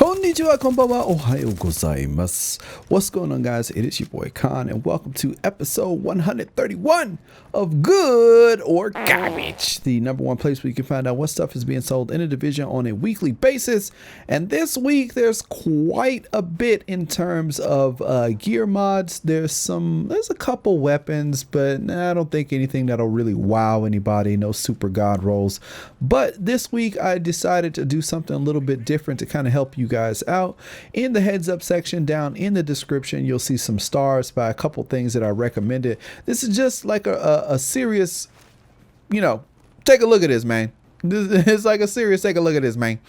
Konnichiwa, konbanwa, ohayo gozaimasu. What's going on, guys? It is your boy Khan, and welcome to episode 131 of Good or Garbage, the #1 place where you can find out what stuff is being sold in a division on a weekly basis. And this week, there's quite a bit in terms of gear mods. There's a couple weapons, but I don't think anything that'll really wow anybody. No super god rolls. But this week, I decided to do something a little bit different to kind of help you guys out. In the heads up section down in the description, you'll see some stars by a couple things that I recommended. This is just like a serious, take a look at this, man. It's like a serious take a look at this, man.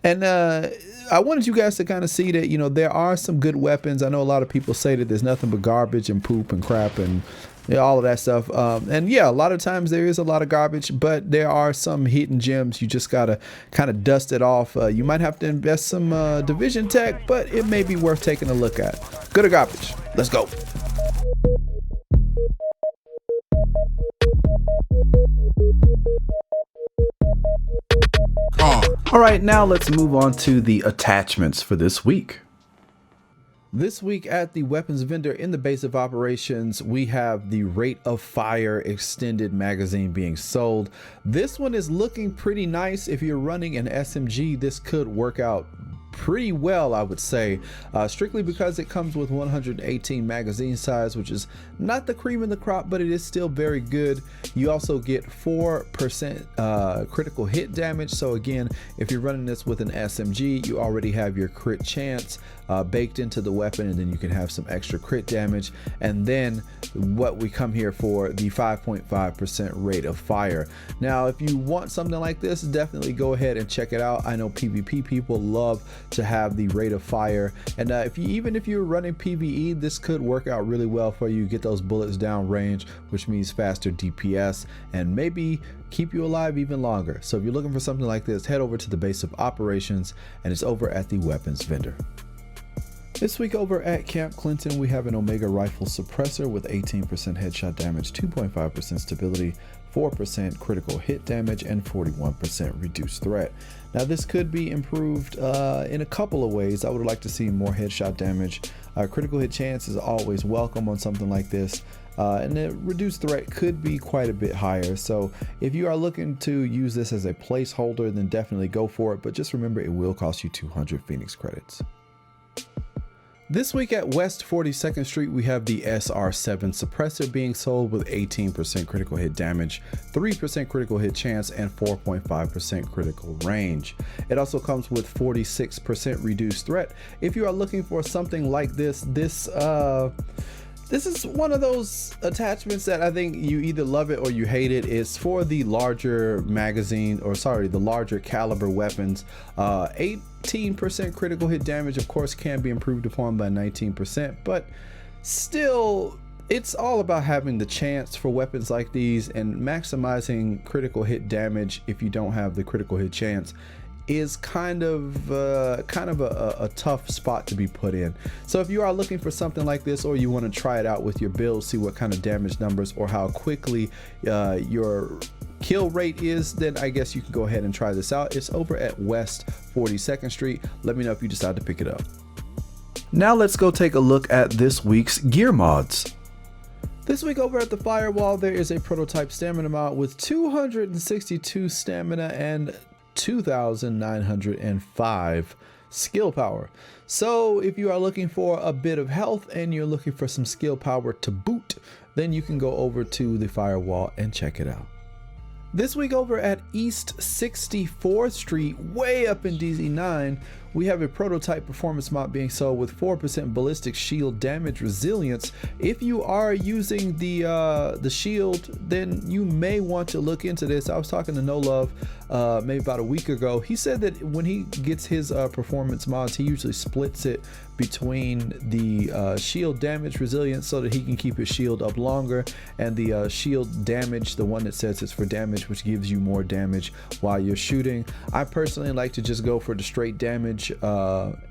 And I wanted you guys to kind of see that, there are some good weapons. I know a lot of people say that there's nothing but garbage and poop and crap and all of that stuff. And yeah, a lot of times there is a lot of garbage, but there are some hidden gems. You just got to kind of dust it off. You might have to invest some division tech, but it may be worth taking a look at. Good or garbage? Let's go. All right, now let's move on to the attachments for this week. This week at the weapons vendor in the base of operations, we have the Rate of Fire extended magazine being sold. This one is looking pretty nice. If you're running an SMG, this could work out pretty well, I would say, strictly because it comes with 118 magazine size, which is not the cream of the crop, but it is still very good. You also get 4% critical hit damage. So again, if you're running this with an SMG, you already have your crit chance baked into the weapon, and then you can have some extra crit damage. And then what we come here for, the 5.5% rate of fire. Now, if you want something like this, definitely go ahead and check it out. I know PvP people love to have the rate of fire, and even if you're running PvE, this could work out really well for you. Get those bullets down range, which means faster DPS, and maybe keep you alive even longer. So if you're looking for something like this, head over to the base of operations, and it's over at the weapons vendor. This week over at Camp Clinton, we have an Omega Rifle Suppressor with 18% headshot damage, 2.5% stability, 4% critical hit damage, and 41% reduced threat. Now this could be improved in a couple of ways. I would like to see more headshot damage. Critical hit chance is always welcome on something like this. And the reduced threat could be quite a bit higher. So if you are looking to use this as a placeholder, then definitely go for it. But just remember, it will cost you 200 Phoenix credits. This week at West 42nd Street, we have the SR7 Suppressor being sold with 18% critical hit damage, 3% critical hit chance, and 4.5% critical range. It also comes with 46% reduced threat. If you are looking for something like this, this is one of those attachments that I think you either love it or you hate it. It's for the larger the larger caliber weapons. 18% critical hit damage, of course, can be improved upon by 19%, but still, it's all about having the chance for weapons like these, and maximizing critical hit damage if you don't have the critical hit chance is kind of a tough spot to be put in. So if you are looking for something like this, or you want to try it out with your build, see what kind of damage numbers or how quickly your kill rate is, then I guess you can go ahead and try this out. It's over at West 42nd Street. Let me know if you decide to pick it up. Now let's go take a look at this week's gear mods. This week over at the Firewall, there is a prototype stamina mod with 262 stamina and 2,905 skill power. So if you are looking for a bit of health and you're looking for some skill power to boot, then you can go over to the Firewall and check it out. This week over at East 64th Street, way up in DZ9, we have a prototype performance mod being sold with 4% ballistic shield damage resilience. If you are using the shield, then you may want to look into this. I was talking to No Love maybe about a week ago. He said that when he gets his performance mods, he usually splits it between the shield damage resilience so that he can keep his shield up longer, and the shield damage, the one that says it's for damage, which gives you more damage while you're shooting. I personally like to just go for the straight damage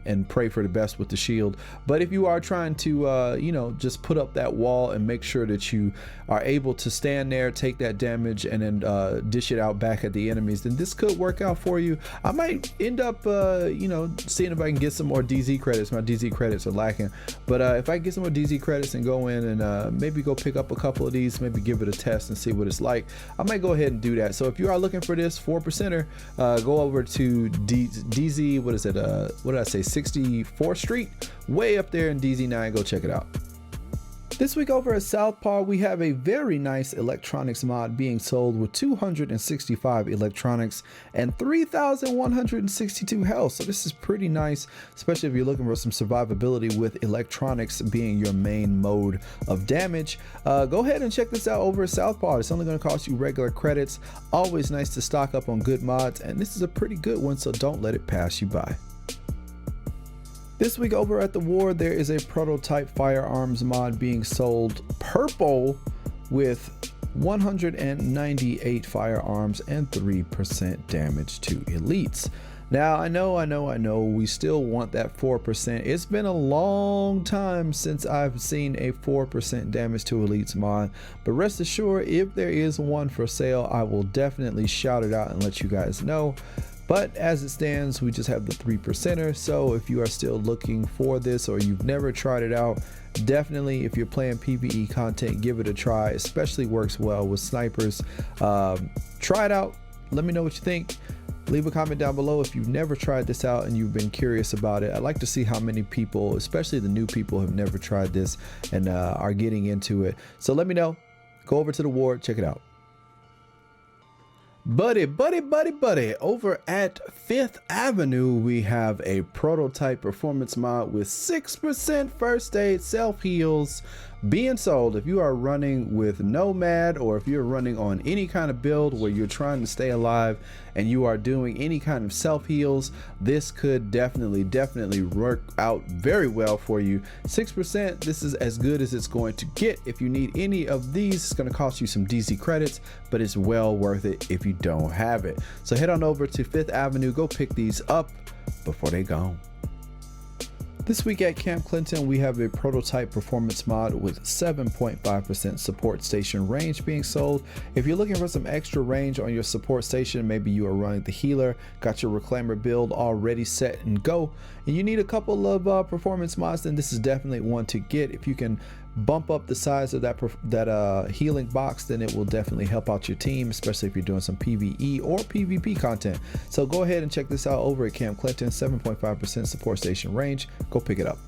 and pray for the best with the shield. But if you are trying to just put up that wall and make sure that you are able to stand there, take that damage, and then dish it out back at the enemies, then this could work out for you. I might end up seeing if I can get some more DZ credits. My DZ credits are lacking, but if I get some more DZ credits and go in and maybe go pick up a couple of these, maybe give it a test and see what it's like, I might go ahead and do that. So if you are looking for this 4%er, go over to DZ, what is it, what did I say, 64th Street, way up there in DZ9. Go check it out. This week over at Southpaw, we have a very nice Electronice mod being sold with 265 electronics and 3,162 health. So this is pretty nice, especially if you're looking for some survivability with electronics being your main mode of damage. Go ahead and check this out over at Southpaw. It's only going to cost you regular credits. Always nice to stock up on good mods, and this is a pretty good one, so don't let it pass you by. This week over at the War, there is a prototype Firearms mod being sold purple with 198 firearms and 3% damage to elites. Now, I know, we still want that 4%. It's been a long time since I've seen a 4% damage to elites mod, but rest assured, if there is one for sale, I will definitely shout it out and let you guys know. But as it stands, we just have the 3%er. So if you are still looking for this or you've never tried it out, definitely, if you're playing PvE content, give it a try. Especially works well with snipers. Try it out. Let me know what you think. Leave a comment down below if you've never tried this out and you've been curious about it. I'd like to see how many people, especially the new people, have never tried this and are getting into it. So let me know. Go over to the War, check it out. Buddy, over at 5th Avenue, we have a prototype performance mod with 6% first aid self-heals being sold. If you are running with Nomad, or if you're running on any kind of build where you're trying to stay alive and you are doing any kind of self-heals, this could definitely work out very well for you. 6%, this is as good as it's going to get. If you need any of these, it's going to cost you some DZ credits, but it's well worth it if you don't have it. So head on over to 5th Avenue, go pick these up before they're gone. This week at Camp Clinton, we have a prototype performance mod with 7.5% support station range being sold. If you're looking for some extra range on your support station, maybe you are running the healer, got your reclaimer build already set and go, and you need a couple of performance mods, then this is definitely one to get. If you can bump up the size of that healing box, then it will definitely help out your team, especially if you're doing some PvE or PvP content. So go ahead and check this out over at Camp Clinton. 7.5% support station range. Go pick it up.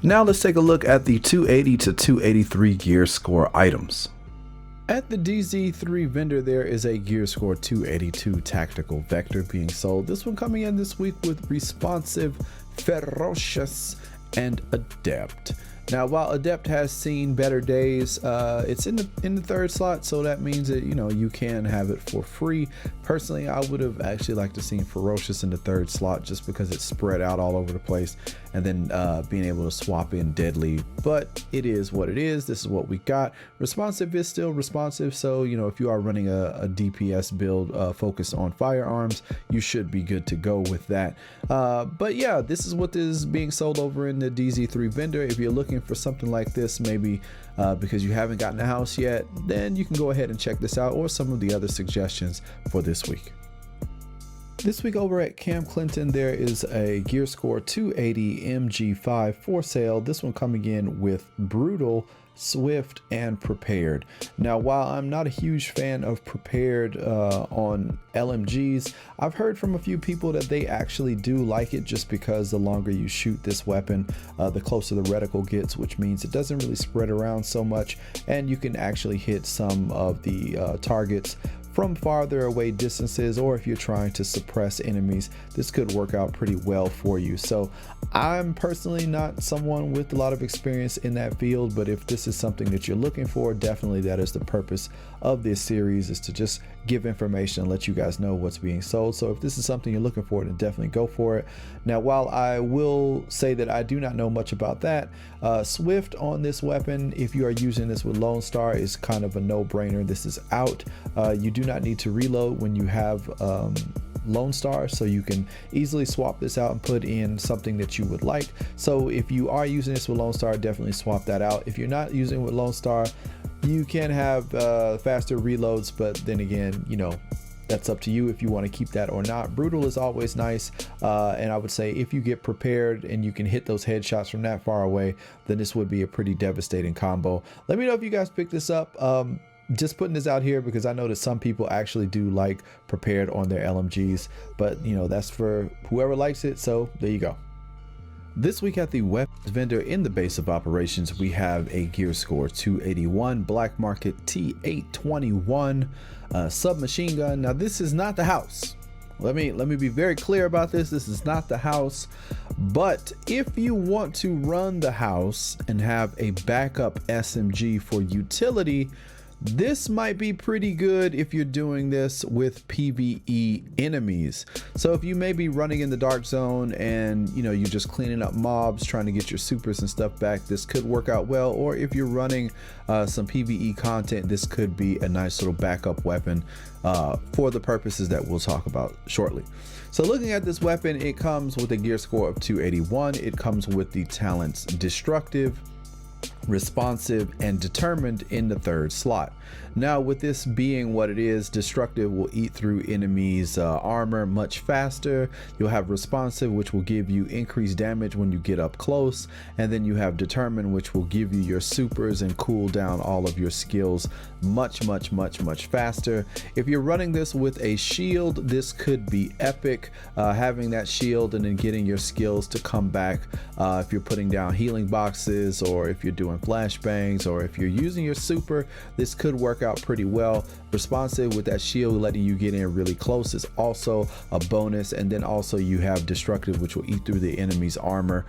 Now let's take a look at the 280 to 283 gear score items. At the DZ3 vendor, there is a gear score 282 tactical vector being sold. This one coming in this week with responsive, Ferocious, and Adept. Now, while Adept has seen better days, it's in the third slot, so that means that you can have it for free. Personally, I would have actually liked to see Ferocious in the third slot just because it's spread out all over the place, and then being able to swap in Deadly. But it is what it is. This is what we got. Responsive is still responsive, so if you are running a DPS build focused on firearms, you should be good to go with that. But yeah, this is what is being sold over in the DZ3 vendor. If you're looking for something like this, maybe because you haven't gotten a house yet, then you can go ahead and check this out, or some of the other suggestions for this week. This week over at Camp Clinton, there is a gear score 280 MG5 for sale. This one coming in with Brutal, Swift, and Prepared. Now, while I'm not a huge fan of Prepared on LMGs, I've heard from a few people that they actually do like it, just because the longer you shoot this weapon, the closer the reticle gets, which means it doesn't really spread around so much, and you can actually hit some of the targets from farther away distances, or if you're trying to suppress enemies, this could work out pretty well for you. So I'm personally not someone with a lot of experience in that field, but if this is something that you're looking for, definitely that is the purpose of this series, is to just give information and let you guys know what's being sold. So if this is something you're looking for, then definitely go for it. Now, while I will say that I do not know much about that, Swift on this weapon, if you are using this with Lone Star, is kind of a no-brainer. This is out. You do not need to reload when you have Lone Star, so you can easily swap this out and put in something that you would like. So if you are using this with Lone Star, definitely swap that out. If you're not using it with Lone Star, you can have faster reloads, but then again, That's up to you if you want to keep that or not. Brutal is always nice, and I would say if you get prepared and you can hit those headshots from that far away, then this would be a pretty devastating combo. Let me know if you guys pick this up. Just putting this out here because I know that some people actually do like prepared on their LMGs, but you know, that's for whoever likes it. So there you go. This week at the weapons vendor in the base of operations, we have a gear score 281 black market T821 submachine gun. Now this is not the house. Let me be very clear about this. This is not the house, but if you want to run the house and have a backup SMG for utility, this might be pretty good if you're doing this with PvE enemies. So if you may be running in the dark zone and you know you're just cleaning up mobs, trying to get your supers and stuff back, this could work out well. Or if you're running some PvE content, this could be a nice little backup weapon for the purposes that we'll talk about shortly. So looking at this weapon, it comes with a gear score of 281. It comes with the talents Destructive, Responsive, and Determined in the 3rd slot. Now with this being what it is, Destructive will eat through enemies armor much faster. You'll have Responsive, which will give you increased damage when you get up close, and then you have Determined, which will give you your supers and cool down all of your skills much faster. If you're running this with a shield, this could be epic, having that shield and then getting your skills to come back if you're putting down healing boxes, or if you're doing flashbangs, or if you're using your super. This could work out pretty well. Responsive with that shield letting you get in really close is also a bonus, and then also you have Destructive, which will eat through the enemy's armor,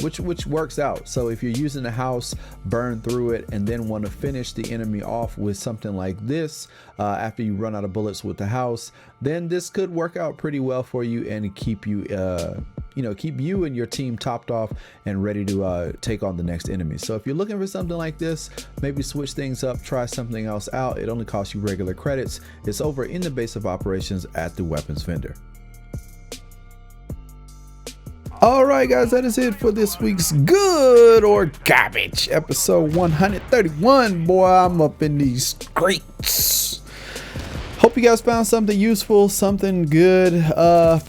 which works out. So if you're using the house, burn through it, and then want to finish the enemy off with something like this after you run out of bullets with the house, then this could work out pretty well for you and keep you keep you and your team topped off and ready to take on the next enemy. So if you're looking for something like this, maybe switch things up, try something else out. It only costs you regular credits. It's over in the base of operations at the weapons vendor. All right, guys, that is it for this week's Good or Garbage, episode 131. Boy, I'm up in these streets. Hope you guys found something useful, something good.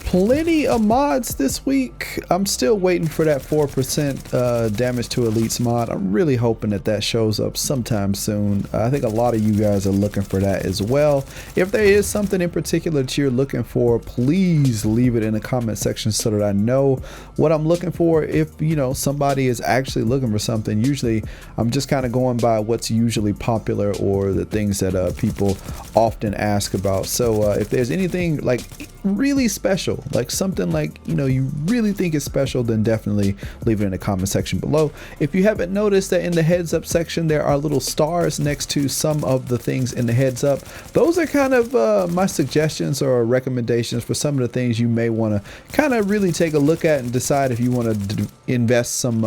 Plenty of mods this week. I'm still waiting for that 4% damage to elites mod. I'm really hoping that shows up sometime soon. I think a lot of you guys are looking for that as well. If there is something in particular that you're looking for, please leave it in the comment section so that I know what I'm looking for. If you know somebody is actually looking for something, usually I'm just kind of going by what's usually popular or the things that people often ask about. So if there's anything like really special, like something like you really think is special, then definitely leave it in the comment section below. If you haven't noticed that in the heads up section there are little stars next to some of the things in the heads up, those are kind of my suggestions or recommendations for some of the things you may want to kind of really take a look at and decide if you want to invest some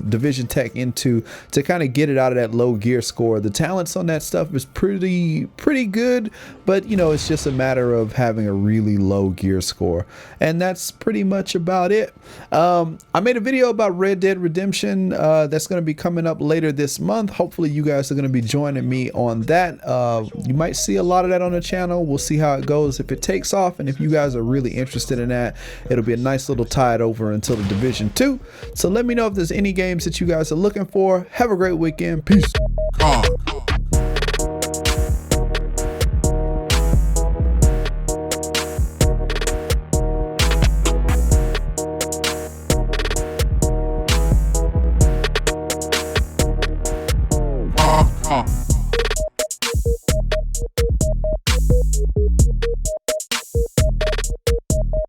division tech into to kind of get it out of that low gear score. The talents on that stuff is pretty good, but it's just a matter of having a really low gear score, and that's pretty much about it. I made a video about Red Dead Redemption that's going to be coming up later this month. Hopefully you guys are going to be joining me on that. You might see a lot of that on the channel. We'll see how it goes, if it takes off, and if you guys are really interested in that, it'll be a nice little tide over until the Division 2. So let me know if there's any games that you guys are looking for. Have a great weekend. Peace. Huh.